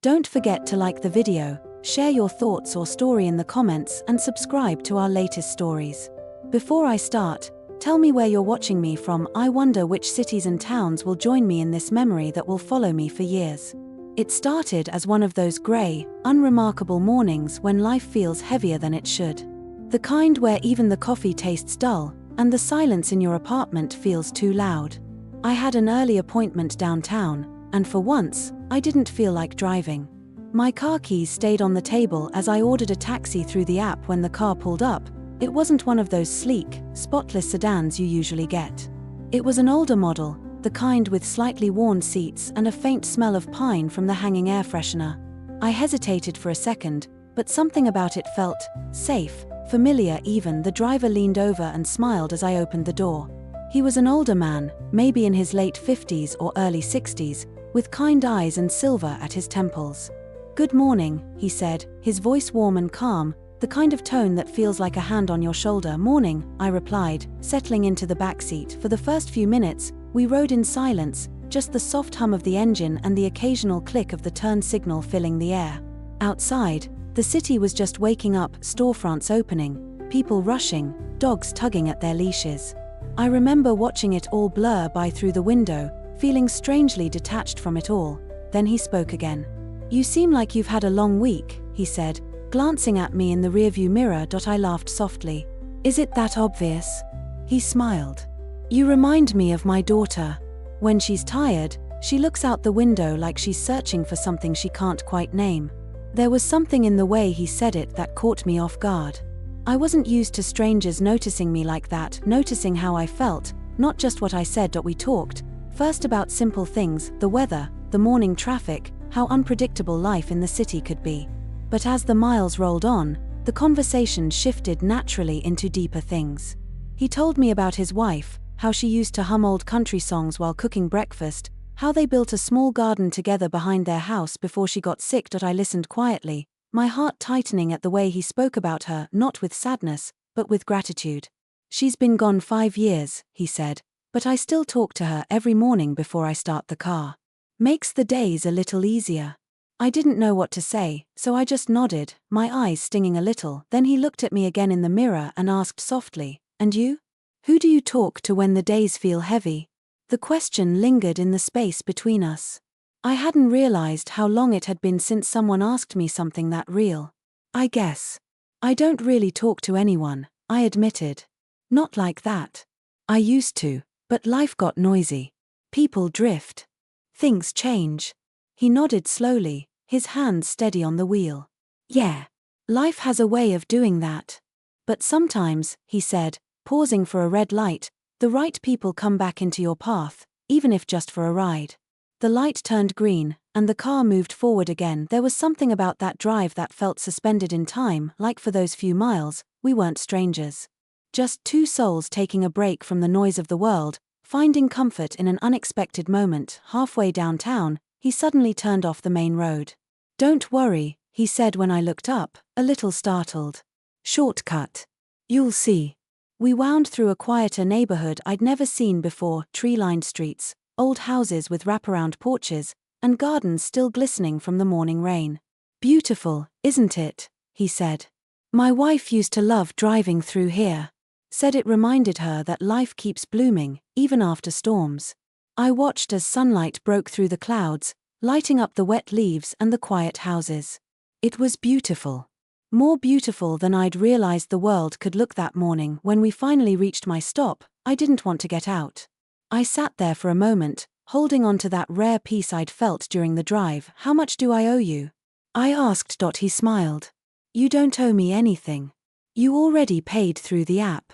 Don't forget to like the video, share your thoughts or story in the comments, and subscribe to our latest stories. Before I start, tell me where you're watching me from. I wonder which cities and towns will join me in this memory that will follow me for years. It started as one of those grey, unremarkable mornings when life feels heavier than it should. The kind where even the coffee tastes dull, and the silence in your apartment feels too loud. I had an early appointment downtown, and for once, I didn't feel like driving. My car keys stayed on the table as I ordered a taxi through the app. When the car pulled up, it wasn't one of those sleek, spotless sedans you usually get. It was an older model, the kind with slightly worn seats and a faint smell of pine from the hanging air freshener. I hesitated for a second, but something about it felt safe, familiar even. The driver leaned over and smiled as I opened the door. He was an older man, maybe in his late 50s or early 60s, with kind eyes and silver at his temples. "Good morning," he said, his voice warm and calm, the kind of tone that feels like a hand on your shoulder. "Morning," I replied, settling into the backseat. For the first few minutes, we rode in silence, just the soft hum of the engine and the occasional click of the turn signal filling the air. Outside, the city was just waking up, storefronts opening, people rushing, dogs tugging at their leashes. I remember watching it all blur by through the window, feeling strangely detached from it all. Then he spoke again. "You seem like you've had a long week," he said, glancing at me in the rearview mirror. I laughed softly. "Is it that obvious?" He smiled. "You remind me of my daughter. When she's tired, she looks out the window like she's searching for something she can't quite name." There was something in the way he said it that caught me off guard. I wasn't used to strangers noticing me like that, noticing how I felt, not just what I said. We talked, first about simple things, the weather, the morning traffic, how unpredictable life in the city could be. But as the miles rolled on, the conversation shifted naturally into deeper things. He told me about his wife, how she used to hum old country songs while cooking breakfast, how they built a small garden together behind their house before she got sick. I listened quietly, my heart tightening at the way he spoke about her, not with sadness, but with gratitude. "She's been gone 5 years," he said, "but I still talk to her every morning before I start the car. Makes the days a little easier." I didn't know what to say, so I just nodded, my eyes stinging a little. Then he looked at me again in the mirror and asked softly, "And you? Who do you talk to when the days feel heavy?" The question lingered in the space between us. I hadn't realized how long it had been since someone asked me something that real. "I guess I don't really talk to anyone," I admitted. "Not like that. I used to, but life got noisy. People drift. Things change." He nodded slowly, his hands steady on the wheel. "Yeah. Life has a way of doing that. But sometimes," he said, pausing for a red light, "the right people come back into your path, even if just for a ride." The light turned green, and the car moved forward again. There was something about that drive that felt suspended in time, like for those few miles, we weren't strangers. Just two souls taking a break from the noise of the world, finding comfort in an unexpected moment. Halfway downtown, he suddenly turned off the main road. "Don't worry," he said when I looked up, a little startled. "Shortcut. You'll see." We wound through a quieter neighborhood I'd never seen before, tree-lined streets, old houses with wraparound porches, and gardens still glistening from the morning rain. "Beautiful, isn't it?" he said. "My wife used to love driving through here. Said it reminded her that life keeps blooming, even after storms." I watched as sunlight broke through the clouds, lighting up the wet leaves and the quiet houses. It was beautiful. More beautiful than I'd realized the world could look that morning. When we finally reached my stop, I didn't want to get out. I sat there for a moment, holding on to that rare peace I'd felt during the drive. "How much do I owe you?" I asked. He smiled. "You don't owe me anything. You already paid through the app."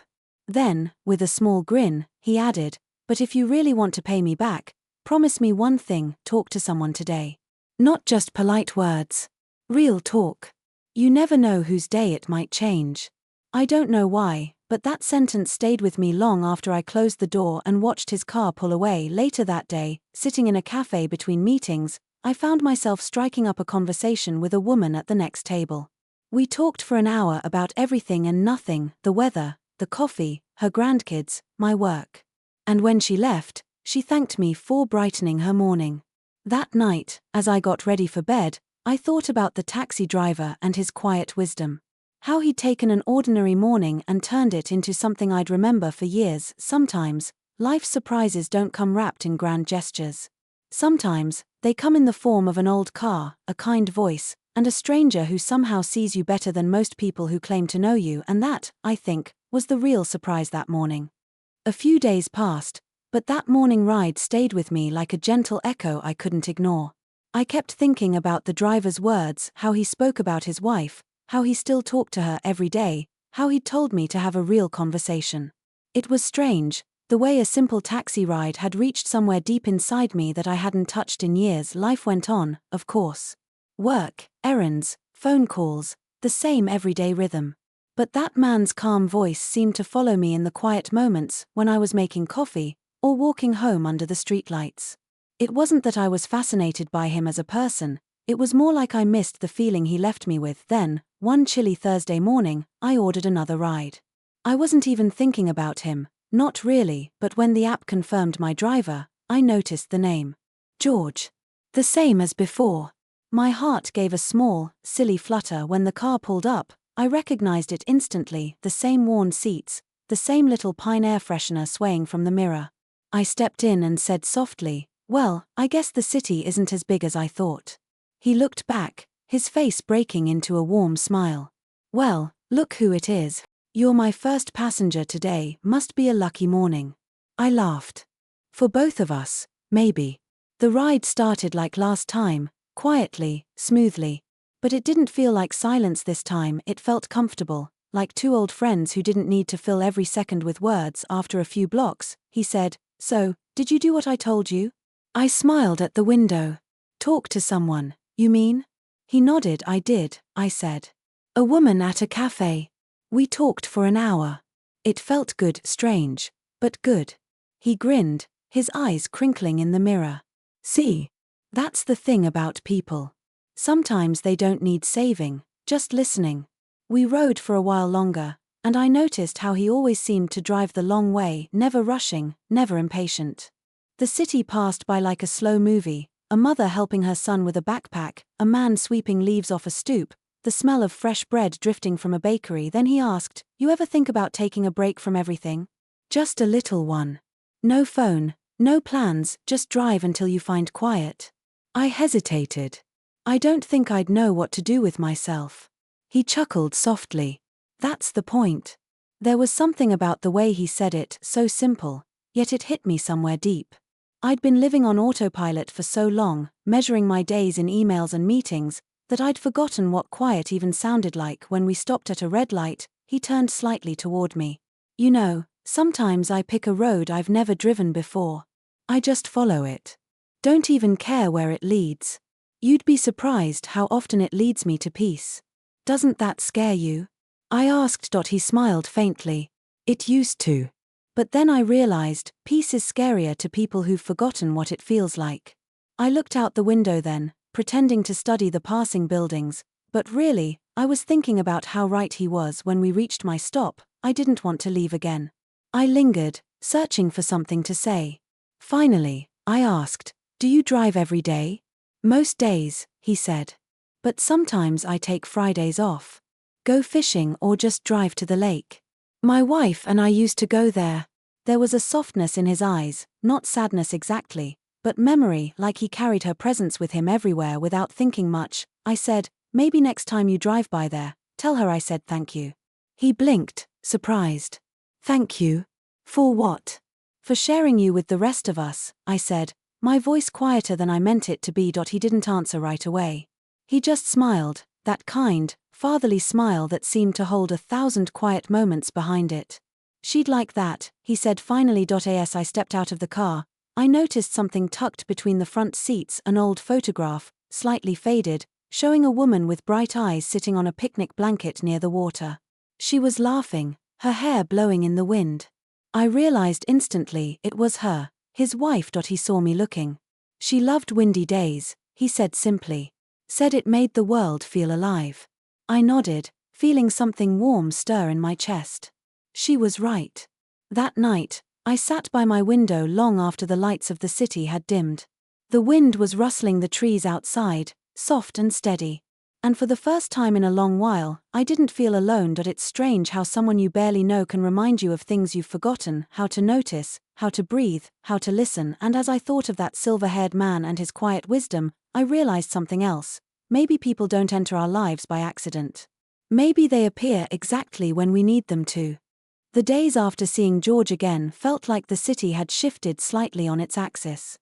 Then, with a small grin, he added, "But if you really want to pay me back, promise me one thing: talk to someone today. Not just polite words. Real talk. You never know whose day it might change." I don't know why, but that sentence stayed with me long after I closed the door and watched his car pull away. Later that day, sitting in a cafe between meetings, I found myself striking up a conversation with a woman at the next table. We talked for an hour about everything and nothing: the weather, the coffee, her grandkids, my work. And when she left, she thanked me for brightening her morning. That night, as I got ready for bed, I thought about the taxi driver and his quiet wisdom. How he'd taken an ordinary morning and turned it into something I'd remember for years. Sometimes, life's surprises don't come wrapped in grand gestures. Sometimes, they come in the form of an old car, a kind voice, and a stranger who somehow sees you better than most people who claim to know you, and that, I think, was the real surprise that morning. A few days passed, but that morning ride stayed with me like a gentle echo I couldn't ignore. I kept thinking about the driver's words, how he spoke about his wife, how he still talked to her every day, how he'd told me to have a real conversation. It was strange, the way a simple taxi ride had reached somewhere deep inside me that I hadn't touched in years. Life went on, of course. Work, errands, phone calls, the same everyday rhythm. But that man's calm voice seemed to follow me in the quiet moments when I was making coffee or walking home under the streetlights. It wasn't that I was fascinated by him as a person, it was more like I missed the feeling he left me with. Then, one chilly Thursday morning, I ordered another ride. I wasn't even thinking about him, not really, but when the app confirmed my driver, I noticed the name. George. The same as before. My heart gave a small, silly flutter when the car pulled up. I recognized it instantly, the same worn seats, the same little pine air freshener swaying from the mirror. I stepped in and said softly, "Well, I guess the city isn't as big as I thought." He looked back, his face breaking into a warm smile. "Well, look who it is. You're my first passenger today, must be a lucky morning." I laughed. For both of us, maybe. The ride started like last time, quietly, smoothly. But it didn't feel like silence this time, it felt comfortable, like two old friends who didn't need to fill every second with words. After a few blocks, he said, "So, did you do what I told you?" I smiled at the window. "Talk to someone, you mean?" He nodded. "I did," I said. "A woman at a cafe. We talked for an hour. It felt good, strange, but good." He grinned, his eyes crinkling in the mirror. "See? That's the thing about people. Sometimes they don't need saving, just listening." We rode for a while longer, and I noticed how he always seemed to drive the long way, never rushing, never impatient. The city passed by like a slow movie, a mother helping her son with a backpack, a man sweeping leaves off a stoop, the smell of fresh bread drifting from a bakery. Then he asked, "You ever think about taking a break from everything? Just a little one. No phone, no plans, just drive until you find quiet." I hesitated. I don't think I'd know what to do with myself. He chuckled softly. "That's the point." There was something about the way he said it, so simple, yet it hit me somewhere deep. I'd been living on autopilot for so long, measuring my days in emails and meetings, that I'd forgotten what quiet even sounded like. When we stopped at a red light, he turned slightly toward me. "You know, sometimes I pick a road I've never driven before. I just follow it. Don't even care where it leads. You'd be surprised how often it leads me to peace. Doesn't that scare you?" I asked. He smiled faintly. "It used to. But then I realized, peace is scarier to people who've forgotten what it feels like." I looked out the window then, pretending to study the passing buildings, but really, I was thinking about how right he was. When we reached my stop, I didn't want to leave again. I lingered, searching for something to say. Finally, I asked, "Do you drive every day?" "Most days," he said. "But sometimes I take Fridays off. Go fishing or just drive to the lake. My wife and I used to go there." There was a softness in his eyes, not sadness exactly, but memory, like he carried her presence with him everywhere without thinking much. I said, "Maybe next time you drive by there, tell her I said thank you." He blinked, surprised. "Thank you? For what?" "For sharing you with the rest of us," I said, my voice quieter than I meant it to be. He didn't answer right away. He just smiled, that kind, fatherly smile that seemed to hold 1,000 quiet moments behind it. "She'd like that," he said finally. As I stepped out of the car, I noticed something tucked between the front seats, an old photograph, slightly faded, showing a woman with bright eyes sitting on a picnic blanket near the water. She was laughing, her hair blowing in the wind. I realized instantly it was her, his wife. He saw me looking. "She loved windy days," he said simply. "Said it made the world feel alive." I nodded, feeling something warm stir in my chest. She was right. That night, I sat by my window long after the lights of the city had dimmed. The wind was rustling the trees outside, soft and steady. And for the first time in a long while, I didn't feel alone. It's strange how someone you barely know can remind you of things you've forgotten, how to notice, how to breathe, how to listen. And as I thought of that silver-haired man and his quiet wisdom, I realized something else. Maybe people don't enter our lives by accident. Maybe they appear exactly when we need them to. The days after seeing George again felt like the city had shifted slightly on its axis.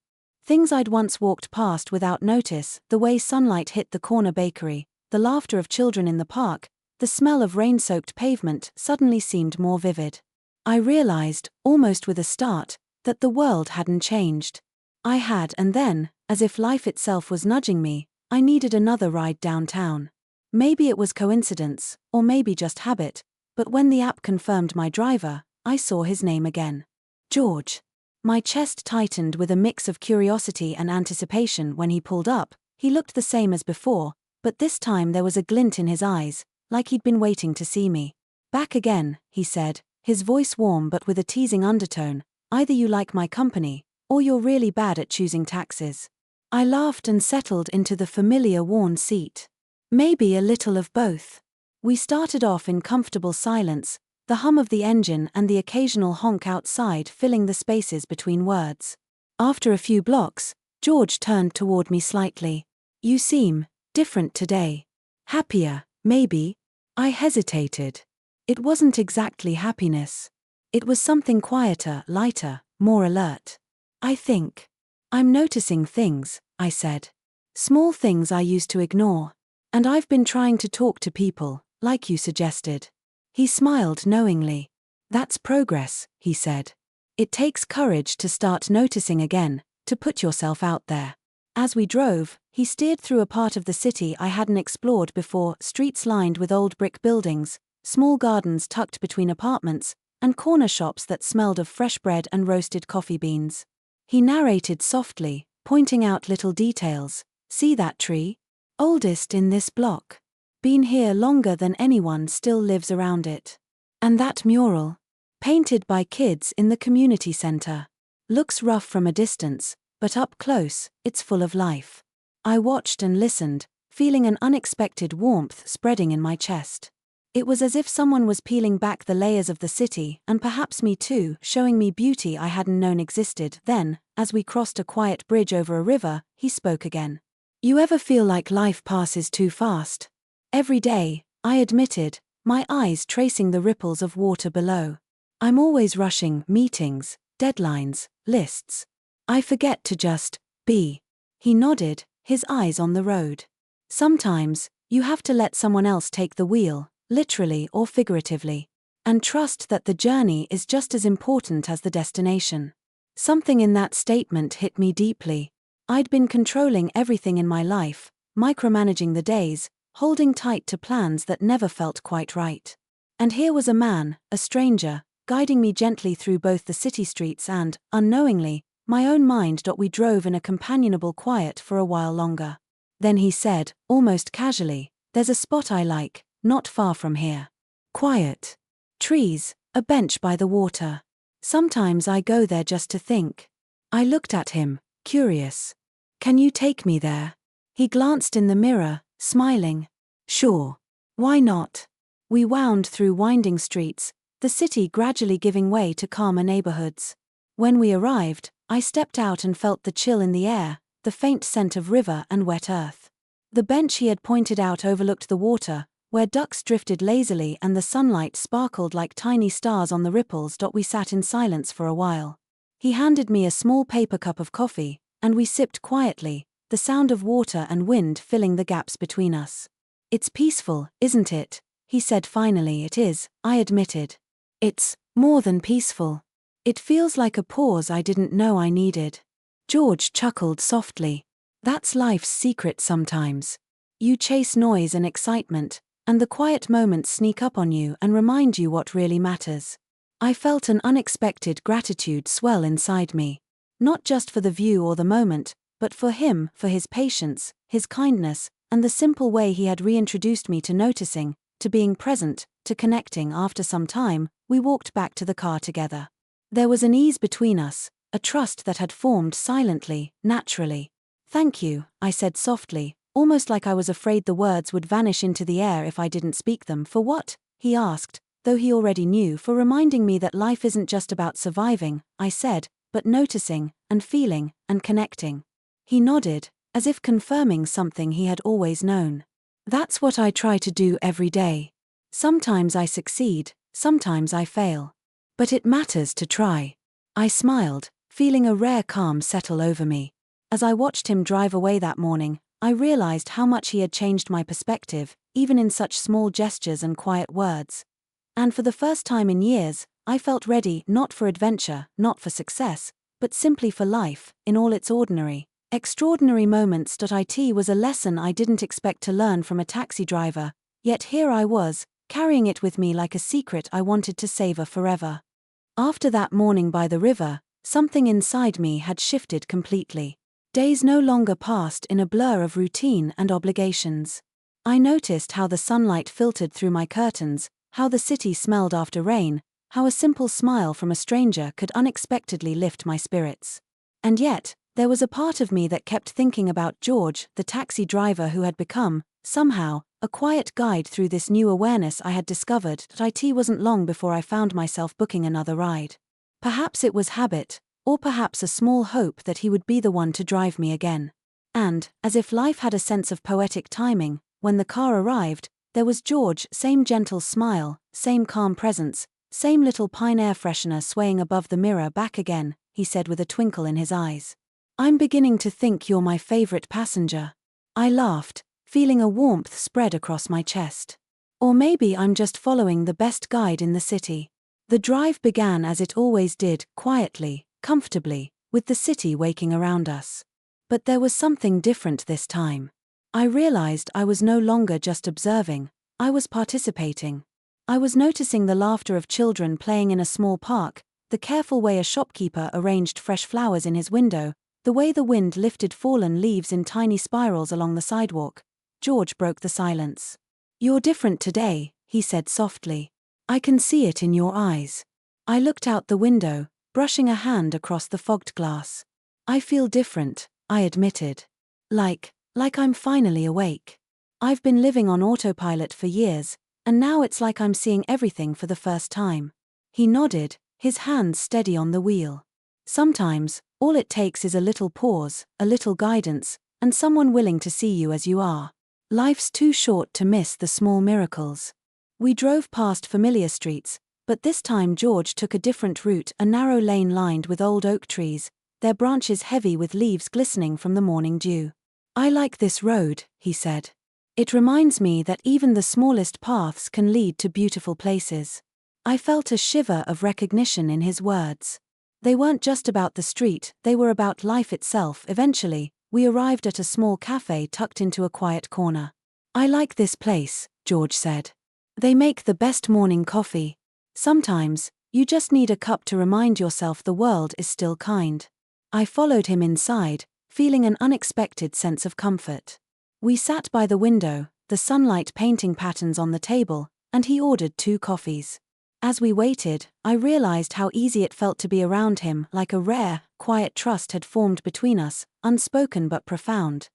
Things I'd once walked past without notice, the way sunlight hit the corner bakery, the laughter of children in the park, the smell of rain-soaked pavement suddenly seemed more vivid. I realized, almost with a start, that the world hadn't changed. I had, and then, as if life itself was nudging me, I needed another ride downtown. Maybe it was coincidence, or maybe just habit, but when the app confirmed my driver, I saw his name again. George. My chest tightened with a mix of curiosity and anticipation when he pulled up. He looked the same as before, but this time there was a glint in his eyes, like he'd been waiting to see me. Back again, he said, his voice warm but with a teasing undertone. Either you like my company, or you're really bad at choosing taxis. I laughed and settled into the familiar worn seat. Maybe a little of both. We started off in comfortable silence, the hum of the engine and the occasional honk outside filling the spaces between words. After a few blocks, George turned toward me slightly. You seem different today. Happier, maybe? I hesitated. It wasn't exactly happiness. It was something quieter, lighter, more alert. I think I'm noticing things, I said. Small things I used to ignore. And I've been trying to talk to people, like you suggested. He smiled knowingly. That's progress, he said. It takes courage to start noticing again, to put yourself out there. As we drove, he steered through a part of the city I hadn't explored before, streets lined with old brick buildings, small gardens tucked between apartments, and corner shops that smelled of fresh bread and roasted coffee beans. He narrated softly, pointing out little details. See that tree? Oldest in this block. Been here longer than anyone, still lives around it. And that mural, painted by kids in the community center, looks rough from a distance, but up close, it's full of life. I watched and listened, feeling an unexpected warmth spreading in my chest. It was as if someone was peeling back the layers of the city, and perhaps me too, showing me beauty I hadn't known existed. Then, as we crossed a quiet bridge over a river, he spoke again. You ever feel like life passes too fast? Every day, I admitted, my eyes tracing the ripples of water below. I'm always rushing, meetings, deadlines, lists. I forget to just be. He nodded, his eyes on the road. Sometimes, you have to let someone else take the wheel, literally or figuratively, and trust that the journey is just as important as the destination. Something in that statement hit me deeply. I'd been controlling everything in my life, micromanaging the days, holding tight to plans that never felt quite right. And here was a man, a stranger, guiding me gently through both the city streets and, unknowingly, my own mind. We drove in a companionable quiet for a while longer. Then he said, almost casually, there's a spot I like, not far from here. Quiet. Trees, a bench by the water. Sometimes I go there just to think. I looked at him, curious. Can you take me there? He glanced in the mirror, smiling. Sure. Why not? We wound through winding streets, the city gradually giving way to calmer neighborhoods. When we arrived, I stepped out and felt the chill in the air, the faint scent of river and wet earth. The bench he had pointed out overlooked the water, where ducks drifted lazily and the sunlight sparkled like tiny stars on the ripples. We sat in silence for a while. He handed me a small paper cup of coffee, and we sipped quietly, the sound of water and wind filling the gaps between us. It's peaceful, isn't it? He said finally. It is, I admitted. It's more than peaceful. It feels like a pause I didn't know I needed. George chuckled softly. That's life's secret sometimes. You chase noise and excitement, and the quiet moments sneak up on you and remind you what really matters. I felt an unexpected gratitude swell inside me. Not just for the view or the moment, but for him, for his patience, his kindness, and the simple way he had reintroduced me to noticing, to being present, to connecting. After some time, we walked back to the car together. There was an ease between us, a trust that had formed silently, naturally. Thank you, I said softly, almost like I was afraid the words would vanish into the air if I didn't speak them. For what? He asked, though he already knew. For reminding me that life isn't just about surviving, I said, but noticing, and feeling, and connecting. He nodded, as if confirming something he had always known. That's what I try to do every day. Sometimes I succeed, sometimes I fail. But it matters to try. I smiled, feeling a rare calm settle over me. As I watched him drive away that morning, I realized how much he had changed my perspective, even in such small gestures and quiet words. And for the first time in years, I felt ready, not for adventure, not for success, but simply for life, in all its ordinary, extraordinary moments. It was a lesson I didn't expect to learn from a taxi driver, yet here I was, carrying it with me like a secret I wanted to savor forever. After that morning by the river, something inside me had shifted completely. Days no longer passed in a blur of routine and obligations. I noticed how the sunlight filtered through my curtains, how the city smelled after rain, how a simple smile from a stranger could unexpectedly lift my spirits. And yet, there was a part of me that kept thinking about George, the taxi driver who had become, somehow, a quiet guide through this new awareness I had discovered. It wasn't long before I found myself booking another ride. Perhaps it was habit, or perhaps a small hope that he would be the one to drive me again. And, as if life had a sense of poetic timing, when the car arrived, there was George, same gentle smile, same calm presence, same little pine air freshener swaying above the mirror. Back again, he said with a twinkle in his eyes. I'm beginning to think you're my favorite passenger. I laughed, feeling a warmth spread across my chest. Or maybe I'm just following the best guide in the city. The drive began as it always did, quietly, comfortably, with the city waking around us. But there was something different this time. I realized I was no longer just observing, I was participating. I was noticing the laughter of children playing in a small park, the careful way a shopkeeper arranged fresh flowers in his window, the way the wind lifted fallen leaves in tiny spirals along the sidewalk. George broke the silence. You're different today, he said softly. I can see it in your eyes. I looked out the window, brushing a hand across the fogged glass. I feel different, I admitted. Like I'm finally awake. I've been living on autopilot for years, and now it's like I'm seeing everything for the first time. He nodded, his hands steady on the wheel. Sometimes, all it takes is a little pause, a little guidance, and someone willing to see you as you are. Life's too short to miss the small miracles. We drove past familiar streets, but this time George took a different route, a narrow lane lined with old oak trees, their branches heavy with leaves glistening from the morning dew. I like this road, he said. It reminds me that even the smallest paths can lead to beautiful places. I felt a shiver of recognition in his words. They weren't just about the street, they were about life itself. Eventually, we arrived at a small cafe tucked into a quiet corner. I like this place, George said. They make the best morning coffee. Sometimes, you just need a cup to remind yourself the world is still kind. I followed him inside, feeling an unexpected sense of comfort. We sat by the window, the sunlight painting patterns on the table, and he ordered 2 coffees. As we waited, I realized how easy it felt to be around him, like a rare, quiet trust had formed between us, unspoken but profound.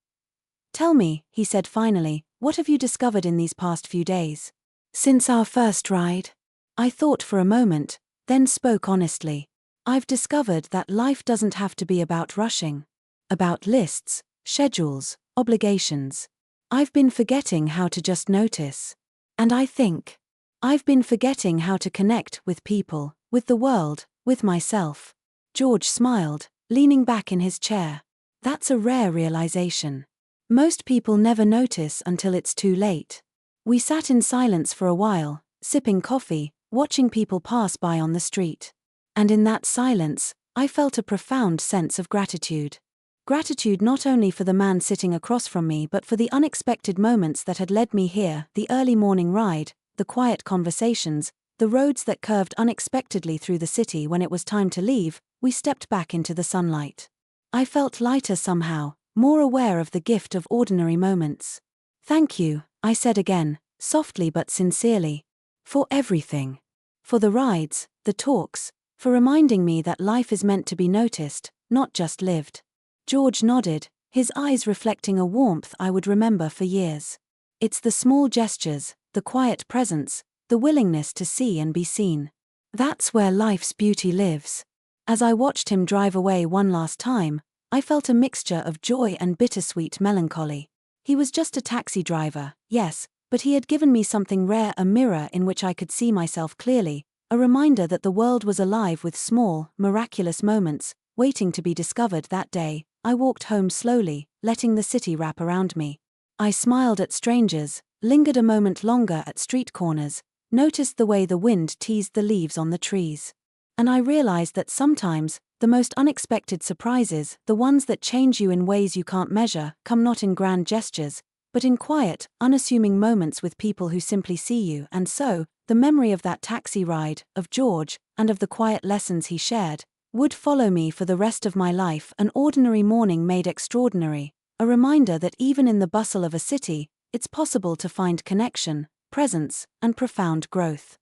Tell me, he said finally, what have you discovered in these past few days? Since our first ride? I thought for a moment, then spoke honestly. I've discovered that life doesn't have to be about rushing. About lists, schedules, obligations. I've been forgetting how to just notice. And I think I've been forgetting how to connect with people, with the world, with myself. George smiled, leaning back in his chair. That's a rare realization. Most people never notice until it's too late. We sat in silence for a while, sipping coffee, watching people pass by on the street. And in that silence, I felt a profound sense of gratitude. Gratitude not only for the man sitting across from me but for the unexpected moments that had led me here, the early morning ride, the quiet conversations, the roads that curved unexpectedly through the city. When it was time to leave, we stepped back into the sunlight. I felt lighter somehow, more aware of the gift of ordinary moments. Thank you, I said again, softly but sincerely. For everything. For the rides, the talks, for reminding me that life is meant to be noticed, not just lived. George nodded, his eyes reflecting a warmth I would remember for years. It's the small gestures, the quiet presence, the willingness to see and be seen. That's where life's beauty lives. As I watched him drive away one last time, I felt a mixture of joy and bittersweet melancholy. He was just a taxi driver, yes, but he had given me something rare, a mirror in which I could see myself clearly, a reminder that the world was alive with small, miraculous moments, waiting to be discovered. That day, I walked home slowly, letting the city wrap around me. I smiled at strangers, lingered a moment longer at street corners, noticed the way the wind teased the leaves on the trees. And I realized that sometimes, the most unexpected surprises, the ones that change you in ways you can't measure, come not in grand gestures, but in quiet, unassuming moments with people who simply see you. And so, the memory of that taxi ride, of George, and of the quiet lessons he shared, would follow me for the rest of my life. An ordinary morning made extraordinary, a reminder that even in the bustle of a city, it's possible to find connection, presence, and profound growth.